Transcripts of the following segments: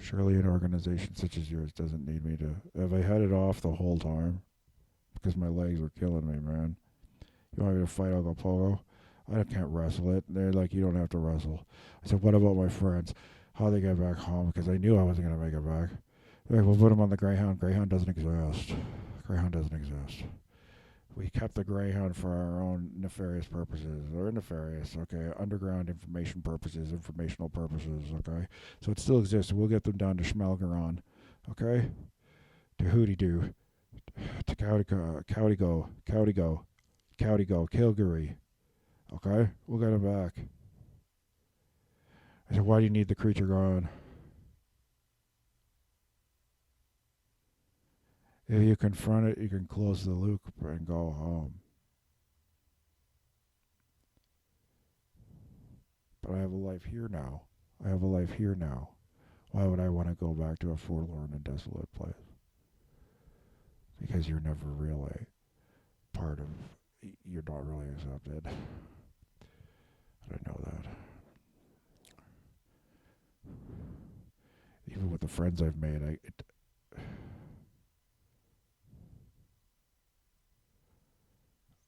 Surely an organization such as yours doesn't need me to. Have I had it off the whole time? Because my legs were killing me, man. You want me to fight Ogopogo? I can't wrestle it. They're like, you don't have to wrestle. I said, what about my friends? How they get back home? Because I knew I wasn't going to make it back. They're like, we'll put them on the Greyhound. Greyhound doesn't exist. Greyhound doesn't exist. We kept the Greyhound for our own nefarious purposes. Or nefarious, okay? Underground information purposes, informational purposes, okay? So it still exists. We'll get them down to Schmelgeron, okay? To Hootie Doo. To Cowdy Go, Kilgary. Okay? We'll get him back. I said, why do you need the creature gone? If you confront it, you can close the loop and go home. But I have a life here now. I have a life here now. Why would I want to go back to a forlorn and desolate place? Because you're never really part of, you're not really accepted. I know that. Even with the friends I've made,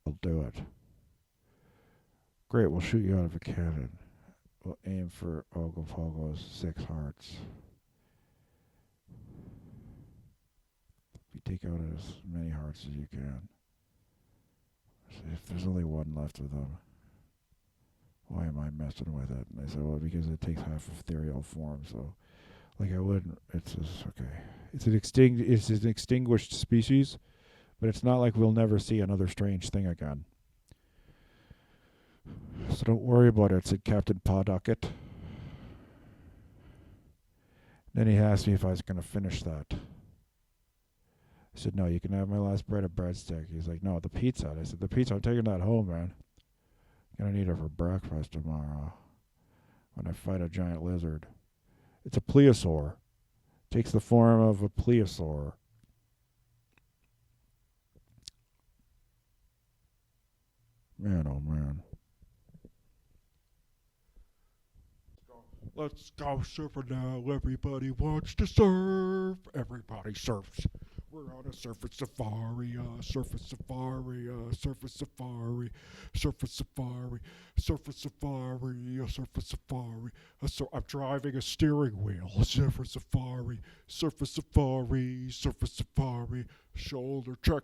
I'll do it. Great, we'll shoot you out of a cannon. We'll aim for Ogopogo's 6 hearts. You take out as many hearts as you can. So if there's only one left of them, why am I messing with it? And they said, well, because it takes half of ethereal form. So, like, I wouldn't. It's just, okay. It's an extinguished species, but it's not like we'll never see another strange thing again. So don't worry about it, said Captain Pawducket. Then he asked me if I was going to finish that. I said, no, you can have my last bread of breadstick. He's like, no, the pizza. I said, the pizza, I'm taking that home, man. I'm going to need it for breakfast tomorrow when I fight a giant lizard. It's a plesiosaur. It takes the form of a plesiosaur. Man, oh man. Let's go surfing now. Everybody wants to surf. Everybody surfs. We're on a surfing safari, surfing safari, surfing safari, surfing safari, surfing safari, surfing safari. I'm driving a steering wheel. Surfing safari, surfing safari, surfing safari. Shoulder check.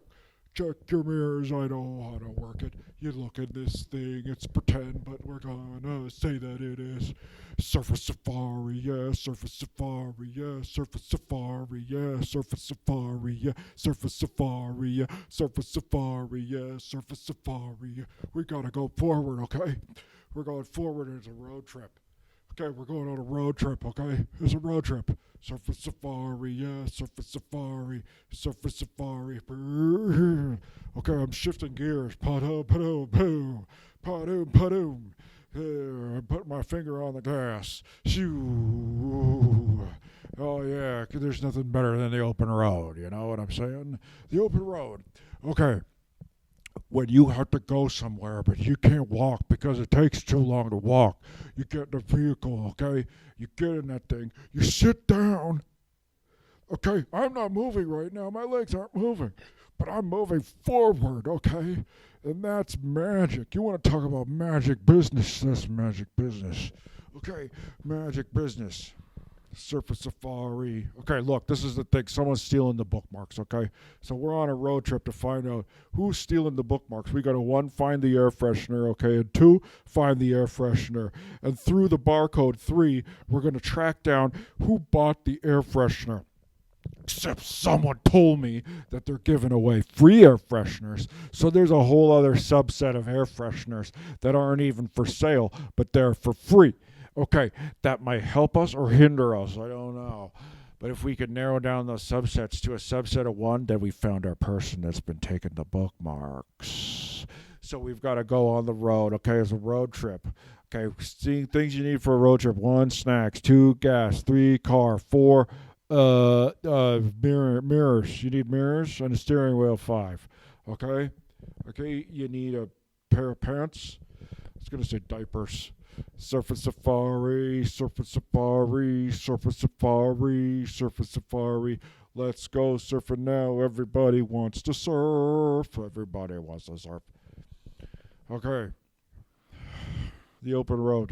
Check your mirrors, I know how to work it. You look at this thing, it's pretend, but we're gonna say that it is. Surface safari, yeah, surface safari, yeah, surface safari, yeah, surface safari, yeah, surface safari, yeah, surface safari, yeah, surface safari, yeah. We gotta go forward, okay? We're going forward, it's a road trip. Okay, we're going on a road trip, okay? It's a road trip. Surface safari, yeah, surface safari, surface safari. Okay, I'm shifting gears. Pa-doom, pa-doom, boom. Pa-doom, pa-doom. I put my finger on the gas. Shoo. Oh, yeah, 'cause there's nothing better than the open road. You know what I'm saying? The open road. Okay. When you have to go somewhere, but you can't walk because it takes too long to walk, you get in a vehicle, okay? You get in that thing, you sit down. Okay, I'm not moving right now, my legs aren't moving, but I'm moving forward, okay? And that's magic. You want to talk about magic business? That's magic business. Okay, magic business. Surface Safari. Okay, look, this is the thing. Someone's stealing the bookmarks, okay? So we're on a road trip to find out who's stealing the bookmarks. We got to, 1, find the air freshener, okay? And 2, find the air freshener. And through the barcode 3, we're going to track down who bought the air freshener. Except someone told me that they're giving away free air fresheners. So there's a whole other subset of air fresheners that aren't even for sale, but they're for free. Okay, that might help us or hinder us. I don't know. But if we could narrow down those subsets to a subset of 1, then we found our person that's been taking the bookmarks. So we've got to go on the road. Okay, it's a road trip. Okay, seeing things you need for a road trip: 1, snacks; 2, gas; 3, car; 4, mirrors. You need mirrors and a steering wheel. 5. Okay, you need a pair of pants. I was gonna say diapers. Surfing safari, surfing safari, surfing safari, surfing safari. Let's go surfing now. Everybody wants to surf. Everybody wants to surf. Okay, the open road,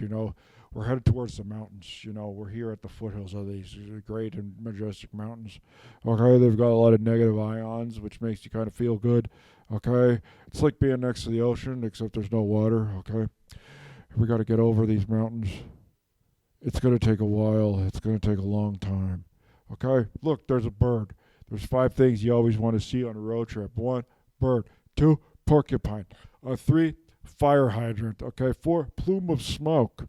we're headed towards the mountains. We're here at the foothills of these great and majestic mountains. Okay, they've got a lot of negative ions, which makes you kind of feel good. Okay, it's like being next to the ocean, except there's no water. Okay, we got to get over these mountains. It's going to take a while. It's going to take a long time. Okay, look, there's a bird. There's 5 things you always want to see on a road trip. 1, bird. 2, porcupine. 3, fire hydrant. Okay, 4, plume of smoke.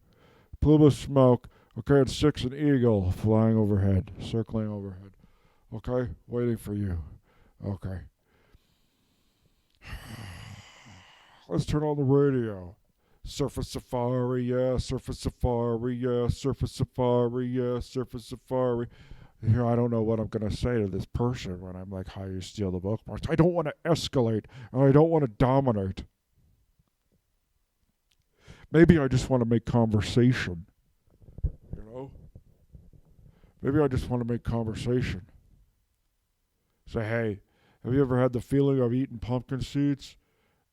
Plume of smoke. Okay, and 6, an eagle flying overhead, circling overhead. Okay, waiting for you. Okay. Let's turn on the radio. Surface safari, yeah, surface safari, yeah, surface safari, yeah, surface safari. Here, I don't know what I'm going to say to this person when I'm like, how you steal the bookmarks. I don't want to escalate, and I don't want to dominate. Maybe I just want to make conversation. Maybe I just want to make conversation. Say, hey, have you ever had the feeling of eating pumpkin seeds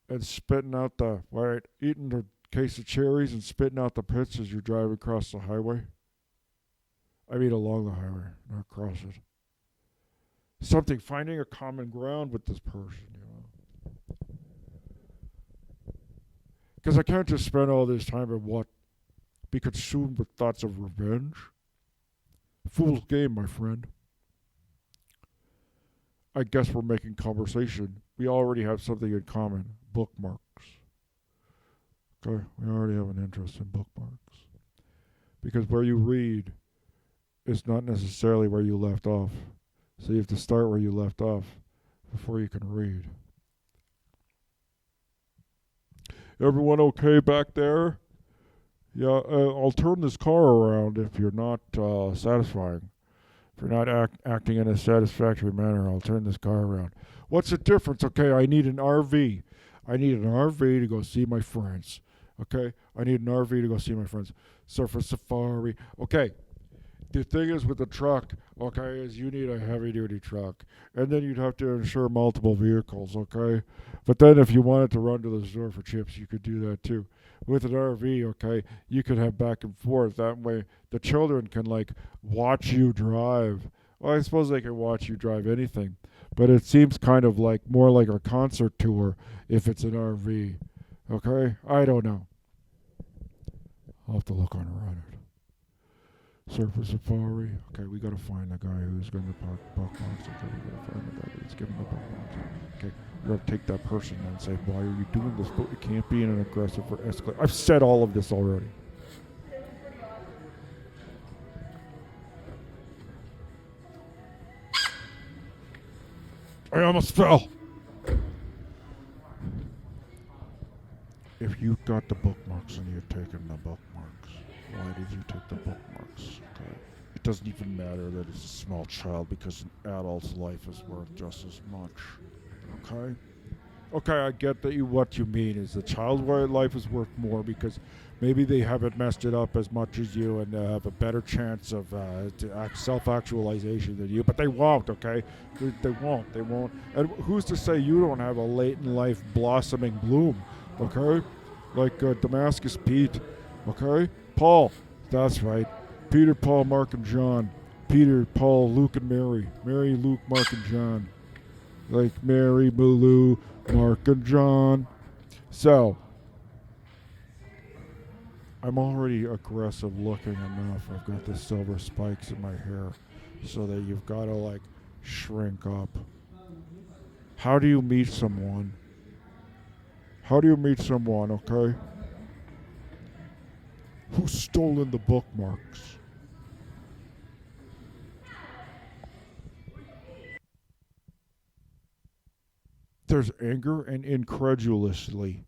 and spitting out eating a case of cherries and spitting out the pits as you're driving across the highway? I mean along the highway, not across it. Finding a common ground with this person, Because I can't just spend all this time and be consumed with thoughts of revenge. Fool's game, my friend. I guess we're making conversation. We already have something in common. Bookmarks. Okay, we already have an interest in bookmarks. Because where you read is not necessarily where you left off. So you have to start where you left off before you can read. Everyone okay back there? Yeah, I'll turn this car around if you're not satisfying. If you're not acting in a satisfactory manner, I'll turn this car around. What's the difference? Okay, I need an RV. I need an RV to go see my friends. Okay, I need an RV to go see my friends. Surfer safari. Okay, the thing is with the truck, okay, is you need a heavy-duty truck. And then you'd have to insure multiple vehicles, okay? But then if you wanted to run to the store for chips, you could do that too. With an RV, okay, you could have back and forth. That way the children can, watch you drive. Well, I suppose they can watch you drive anything. But it seems kind of more like a concert tour if it's an RV. Okay? I don't know. I'll have to look on Reddit. Surfer safari. Okay, we gotta find the guy who's going to park bookmarks. Okay, we gotta find the guy that's giving the bookmarks. Okay, we gotta take that person and say, why are you doing this? But it can't be in an aggressive or escalate. I've said all of this already. I almost fell. If you got the bookmarks and you're taking the bookmarks, why did you take the bookmarks? Okay. It doesn't even matter that it's a small child because an adult's life is worth just as much. Okay? Okay, I get that what you mean is the child's life is worth more because maybe they haven't messed it up as much as you and they have a better chance of self-actualization than you, but they won't, okay? They won't. They won't. And who's to say you don't have a late-in-life blossoming bloom, okay? Like Damascus Pete, okay? Paul, that's right. Peter, Paul, Mark, and John. Peter, Paul, Luke, and Mary. Mary, Luke, Mark, and John. Like Mary, Lou, Mark, and John. So, I'm already aggressive looking enough. I've got the silver spikes in my hair so that you've got to, shrink up. How do you meet someone? How do you meet someone, okay? Who's stolen the bookmarks? There's anger and incredulity.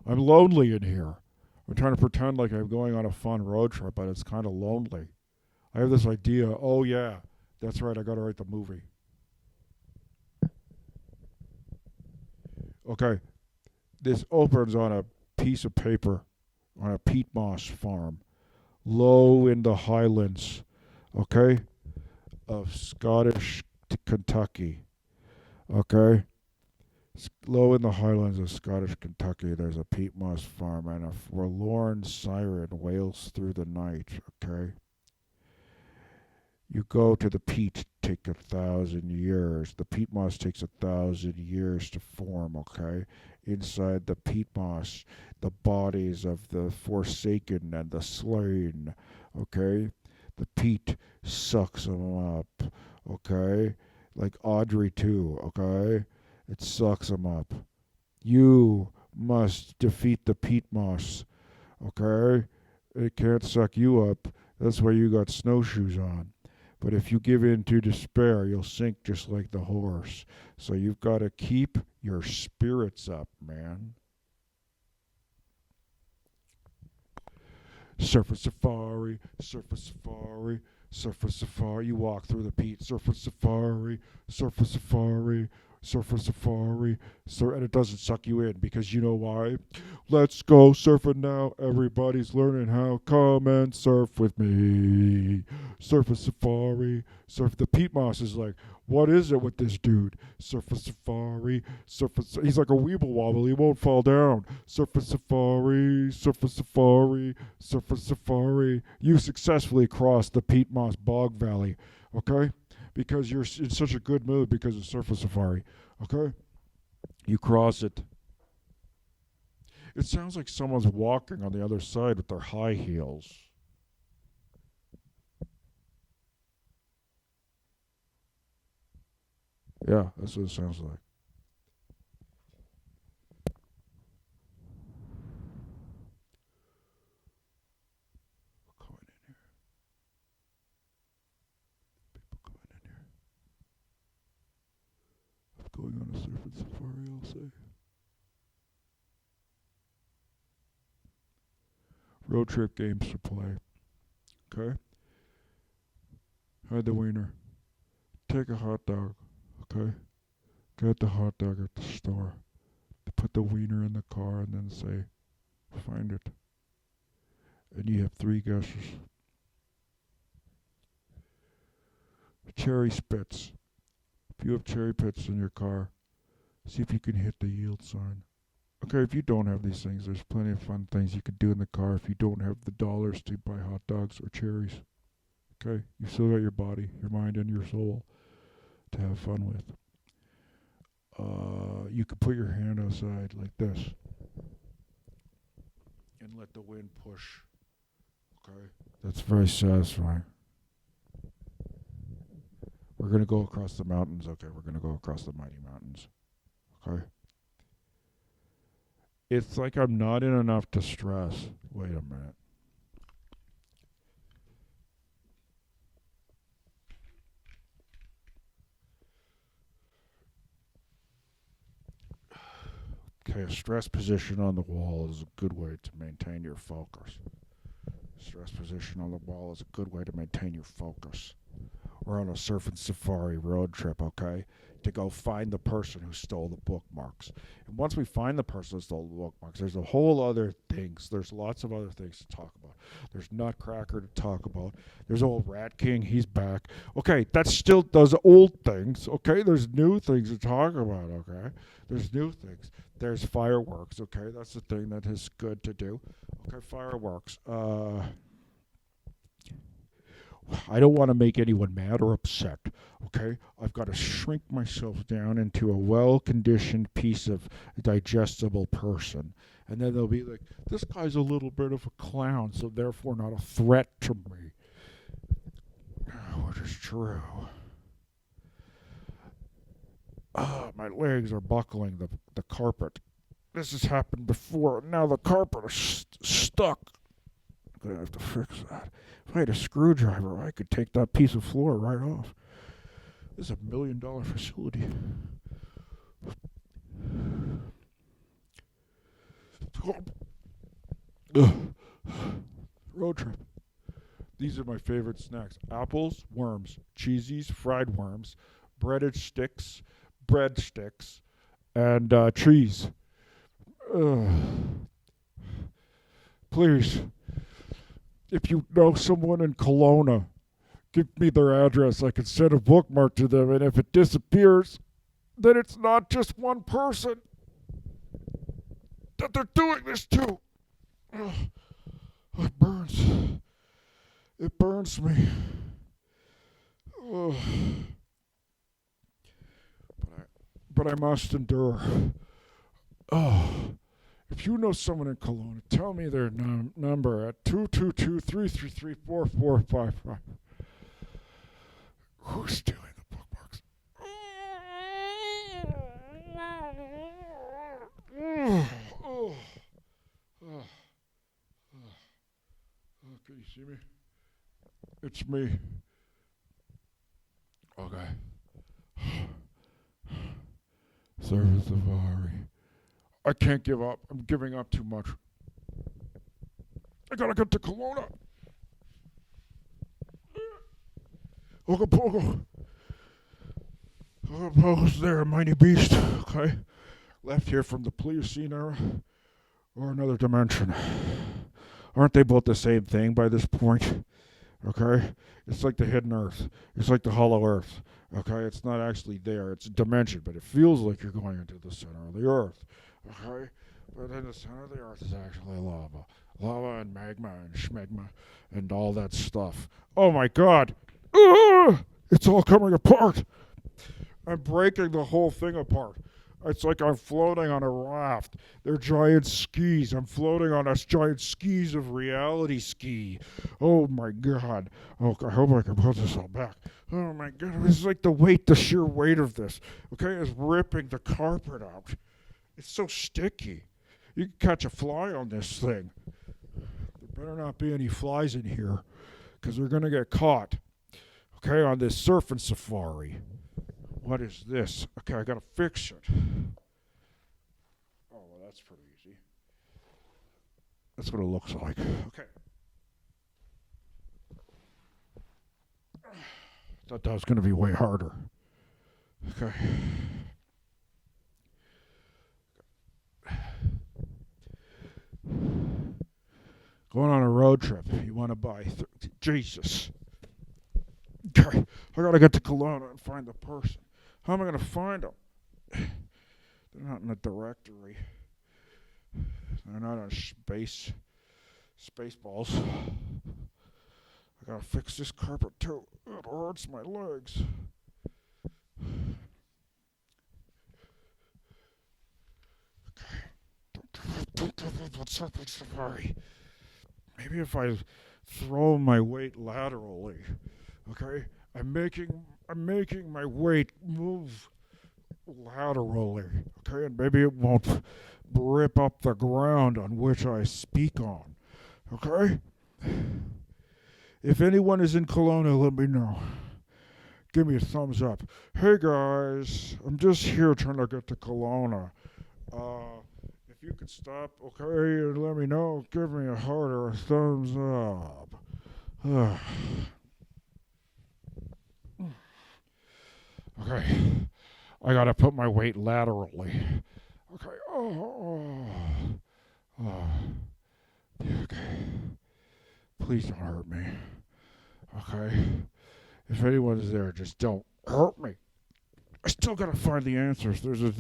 I'm lonely in here. I'm trying to pretend like I'm going on a fun road trip, but it's kind of lonely. I have this idea, oh yeah, That's right, I gotta write the movie. Okay, this opens on a piece of paper on a peat moss farm, low in the highlands, okay, of Scottish Kentucky. Okay, low in the highlands of Scottish Kentucky, there's a peat moss farm, and a forlorn siren wails through the night. Okay, you go to the peat, take 1,000 years. The peat moss takes 1,000 years to form. Okay, inside the peat moss, the bodies of the forsaken and the slain. Okay, the peat sucks them up. Okay, like Audrey too. Okay, it sucks them up. You must defeat the peat moss. Okay, it can't suck you up. That's why you got snowshoes on. But if you give in to despair, you'll sink just like the horse. So you've got to keep your spirits up, man. Surfer safari, surfer safari, surfer safari. You walk through the peat, surfer safari, surfer safari, surfer safari. And it doesn't suck you in because you know why? Let's go surfing now. Everybody's learning how. Come and surf with me. Surf a safari. Surf. The peat moss is like, what is it with this dude? Surf a safari. He's like a weeble wobble. He won't fall down. Surf a safari. Surf a safari. Surf a safari. You successfully crossed the peat moss bog valley. Okay, because you're in such a good mood because of surf a safari. Okay, you cross it. It sounds like someone's walking on the other side with their high heels. Yeah, that's what it sounds like. Going in, going in here. I'm going on a surfing safari, I'll say. Road trip games to play. Okay? Hide the wiener. Take a hot dog. Okay? Get the hot dog at the store. Put the wiener in the car and then say, find it. And you have three guesses. Cherry spits. If you have cherry pits in your car, see if you can hit the yield sign. Okay, if you don't have these things, there's plenty of fun things you can do in the car if you don't have the dollars to buy hot dogs or cherries. Okay, you still got your body, your mind, and your soul to have fun with. You can put your hand outside like this and let the wind push. Okay, that's very satisfying. We're gonna go across the mountains. Okay, we're gonna go across the mighty mountains. Okay. It's like I'm not in enough distress. Wait a minute. Okay, a stress position on the wall is a good way to maintain your focus. Stress position on the wall is a good way to maintain your focus. We're on a surfing safari road trip, okay? To go find the person who stole the bookmarks. And once we find the person who stole the bookmarks, there's a whole other things. There's lots of other things to talk about. There's Nutcracker to talk about. There's old Rat King, he's back. Okay, that's still those old things, okay? There's new things to talk about, okay? There's new things. There's fireworks, okay? That's the thing that is good to do. Okay, fireworks. I don't want to make anyone mad or upset, okay? I've got to shrink myself down into a well conditioned piece of digestible person. And then they'll be like, this guy's a little bit of a clown, so therefore not a threat to me. Which is true. My legs are buckling the carpet. This has happened before. Now the carpet is stuck. I'm going to have to fix that. If I had a screwdriver, I could take that piece of floor right off. This is $1 million facility. Road trip. These are my favorite snacks: apples, worms, cheesies, fried worms, breaded sticks, breadsticks, and cheese. Ugh. Please, if you know someone in Kelowna, give me their address. I can send a bookmark to them, and if it disappears, then it's not just one person that they're doing this to. Ugh. It burns. It burns me. Ugh. But I must endure. Oh. If you know someone in Kelowna, tell me their number at 222-333-4455. Who's stealing the bookmarks? Can you see me? It's me. Okay. Surfin Safari. I can't give up. I'm giving up too much. I gotta get to Kelowna. Ogopogo. Ogopogo's there, a mighty beast. Okay. Left here from the Pliocene era or another dimension. Aren't they both the same thing by this point? Okay? It's like the hidden earth. It's like the hollow earth. Okay? It's not actually there. It's a dimension, but it feels like you're going into the center of the earth. Okay? But in the center of the earth is actually lava. Lava and magma and schmegma and all that stuff. Oh my god! It's all coming apart! I'm breaking the whole thing apart. It's like I'm floating on a raft. They're giant skis. I'm floating on a giant skis of reality ski. Oh my god. Oh, I hope I can put this all back. Oh my god. It's like the sheer weight of this, okay, is ripping the carpet out. It's so sticky. You can catch a fly on this thing. There better not be any flies in here, because they're going to get caught, okay, on this surfing safari. What is this? Okay, I gotta fix it. Oh, well, that's pretty easy. That's what it looks like. Okay. Thought that was gonna be way harder. Okay. Going on a road trip. You want to buy... Jesus. Okay. I gotta get to Kelowna and find the person. How am I going to find them? They're not in the directory. They're not on Spaceballs. I got to fix this carpet too. It hurts my legs. What's up with Safari? Maybe if I throw my weight laterally, okay? I'm making my weight move laterally, okay? And maybe it won't rip up the ground on which I speak on, okay? If anyone is in Kelowna, let me know. Give me a thumbs up. Hey guys, I'm just here trying to get to Kelowna. If you could stop, okay, and let me know, give me a heart or a thumbs up. Okay, I gotta put my weight laterally. Okay, okay. Please don't hurt me. Okay, if anyone is there, just don't hurt me. I still gotta find the answers. There's a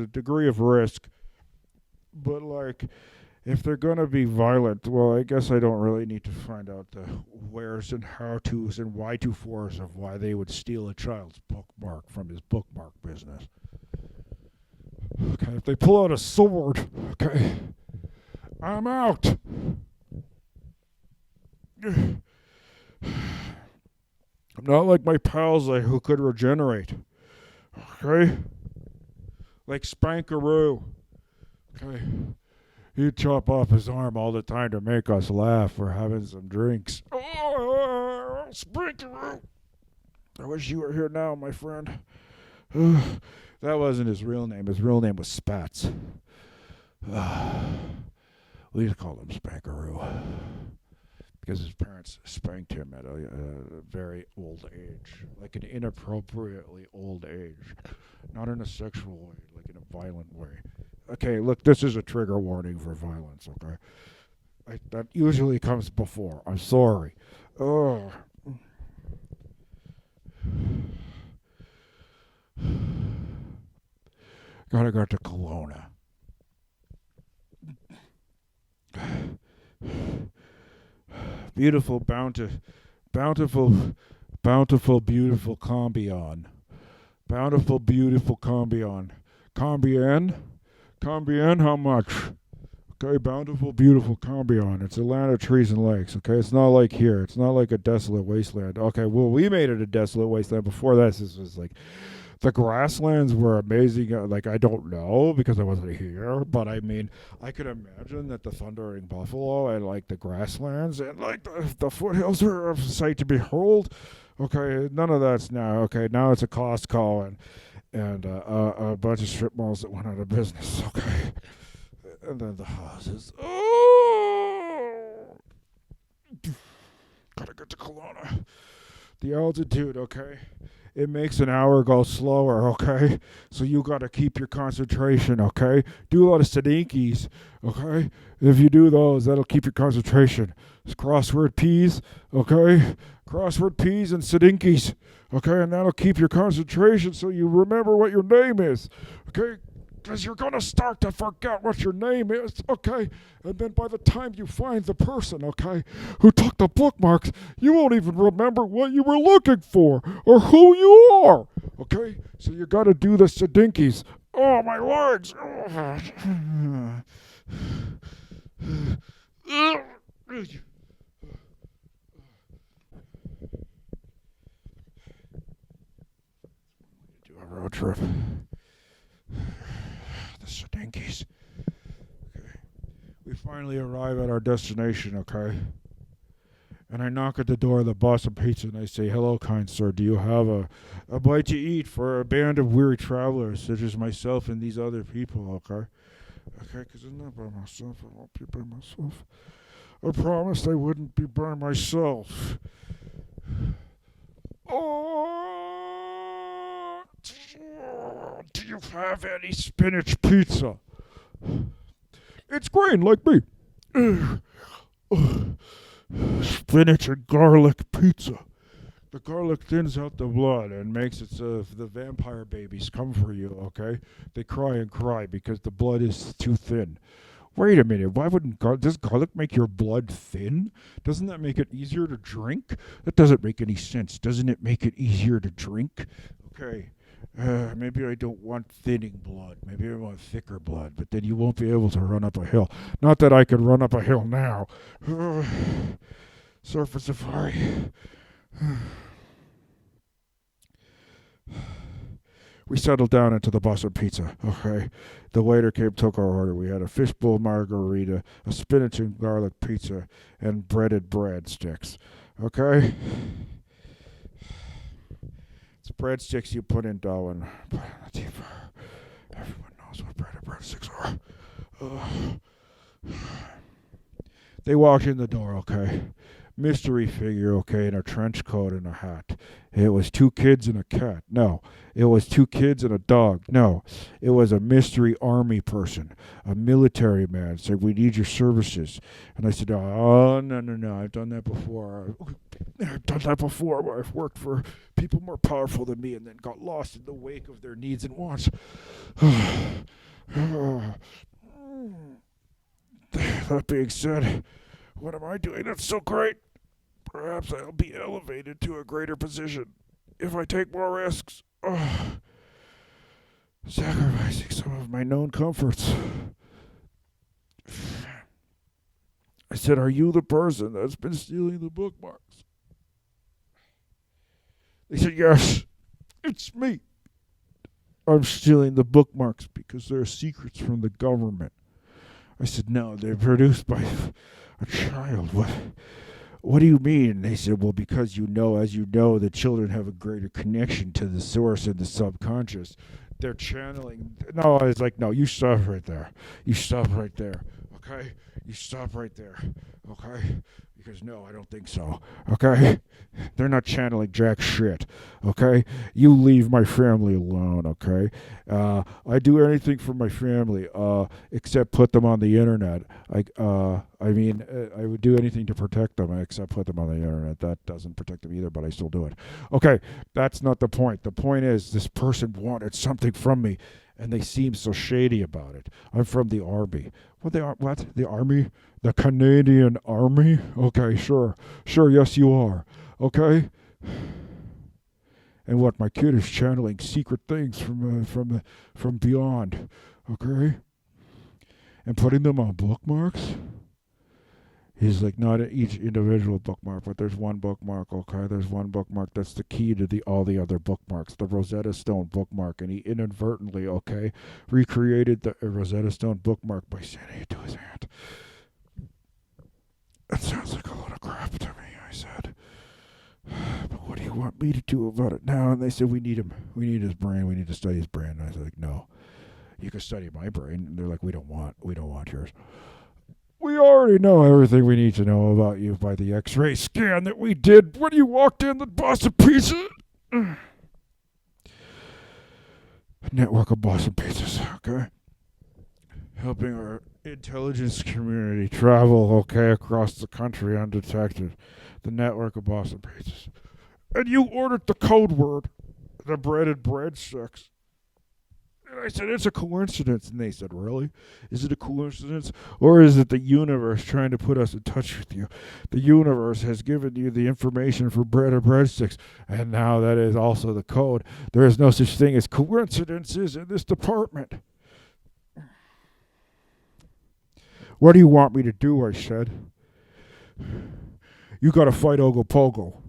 degree of risk, but like, if they're gonna be violent, well, I guess I don't really need to find out the wheres and how-tos and why-to-fors of why they would steal a child's bookmark from his bookmark business. Okay, if they pull out a sword, okay, I'm out. I'm not like my pals who could regenerate. Okay? Like Spankaroo. Okay? He'd chop off his arm all the time to make us laugh for having some drinks. Oh, Spankaroo! I wish you were here now, my friend. That wasn't his real name. His real name was Spats. We used to call him Spankaroo. because his parents spanked him at a very old age, like an inappropriately old age, not in a sexual way, like in a violent way. Okay, look, this is a trigger warning for violence. Okay, that usually comes before. I'm sorry. Oh. Gotta go to Kelowna. Beautiful, bountiful, beautiful Combion. Bountiful, beautiful Combion. Combien? Combien, how much? Okay, bountiful, beautiful Combion. It's a land of trees and lakes. Okay, it's not like here. It's not like a desolate wasteland. Okay, well, we made it a desolate wasteland. Before this was like the grasslands were amazing. Like, I don't know because I wasn't here, but I mean, I could imagine that the thundering buffalo and like the grasslands and like the foothills are a sight to behold. Okay, none of that's now. Okay, now it's a Costco and a bunch of strip malls that went out of business. Okay, and then the houses. Oh, gotta get to Kelowna. The altitude. Okay, it makes an hour go slower, okay? So you got to keep your concentration, okay? Do a lot of Sadinkis, okay? If you do those, that'll keep your concentration. It's crossword P's, okay? Crossword P's and Sadinkis, okay? And that'll keep your concentration so you remember what your name is, okay? Because you're going to start to forget what your name is, okay? And then by the time you find the person, okay, who took the bookmarks, you won't even remember what you were looking for or who you are, okay? So you got to do the Sadinkis. Oh, my legs. Do a road trip. The Sadinkis. Okay. We finally arrive at our destination, okay? And I knock at the door of the Boston Pizza and I say, "Hello, kind sir, do you have a bite to eat for a band of weary travelers such as myself and these other people, okay? Okay, because I'm not by myself. I won't be by myself. I promised I wouldn't be by myself. Oh, do you have any spinach pizza? It's green like me. Spinach and garlic pizza. The garlic thins out the blood and makes it so if the vampire babies come for you, okay? They cry and cry because the blood is too thin. Wait a minute, why wouldn't does garlic make your blood thin? Doesn't that make it easier to drink? That doesn't make any sense. Doesn't it make it easier to drink? Okay, maybe I don't want thinning blood. Maybe I want thicker blood, but then you won't be able to run up a hill. Not that I could run up a hill now. Surfer safari. We settled down into the Boston Pizza, okay? The waiter came, took our order. We had a fishbowl margarita, a spinach and garlic pizza, and breaded breadsticks, okay? It's breadsticks you put in dough and put in the deep fryer. Everyone knows what breaded breadsticks are. They walked in the door, okay? Mystery figure, okay, in a trench coat and a hat. It was two kids and a cat. No. It was two kids and a dog. No. It was a mystery army person, a military man. Said, "We need your services." And I said, "Oh, no. I've done that before. I've done that before where I've worked for people more powerful than me and then got lost in the wake of their needs and wants." That being said, what am I doing that's so great? Perhaps I'll be elevated to a greater position if I take more risks. Sacrificing some of my known comforts. I said, "Are you the person that's been stealing the bookmarks?" They said, "Yes, it's me. I'm stealing the bookmarks because they're secrets from the government." I said, "No, they're produced by a child. What do you mean?" They said, "Well, because as you know, the children have a greater connection to the source and the subconscious. They're channeling." No, I was like, "No, you stop right there. You stop right there. Okay? You stop right there. Okay? Because no, I don't think so. Okay? They're not channeling jack shit. Okay? You leave my family alone, okay? I do anything for my family, except put them on the internet. I would do anything to protect them except put them on the internet. That doesn't protect them either, but I still do it. Okay, that's not the point. The point is this person wanted something from me, and they seem so shady about it. I'm from the army. What they are? What the army? The Canadian Army? Okay, sure, sure. Yes, you are. Okay. And what my kid is channeling secret things from beyond. Okay, and putting them on bookmarks. He's like, not each individual bookmark, but there's one bookmark. Okay, there's one bookmark that's the key to all the other bookmarks. The Rosetta Stone bookmark, and he inadvertently, okay, recreated the Rosetta Stone bookmark by sending it to his aunt. That sounds like a lot of crap to me, I said. But what do you want me to do about it now? And they said, we need him. We need his brain. We need to study his brain. And I was like, no, you can study my brain. And they're like, we don't want yours. We already know everything we need to know about you by the X-ray scan that we did when you walked in the Boston Pizza. A network of Boston Pizzas, okay? Helping our intelligence community travel, okay, across the country undetected. The network of Boston Pizzas. And you ordered the code word, the breaded breadsticks. And I said, it's a coincidence. And they said, really? Is it a coincidence? Or is it the universe trying to put us in touch with you? The universe has given you the information for breaded breadsticks. And now that is also the code. There is no such thing as coincidences in this department. What do you want me to do? I said. You gotta fight Ogopogo.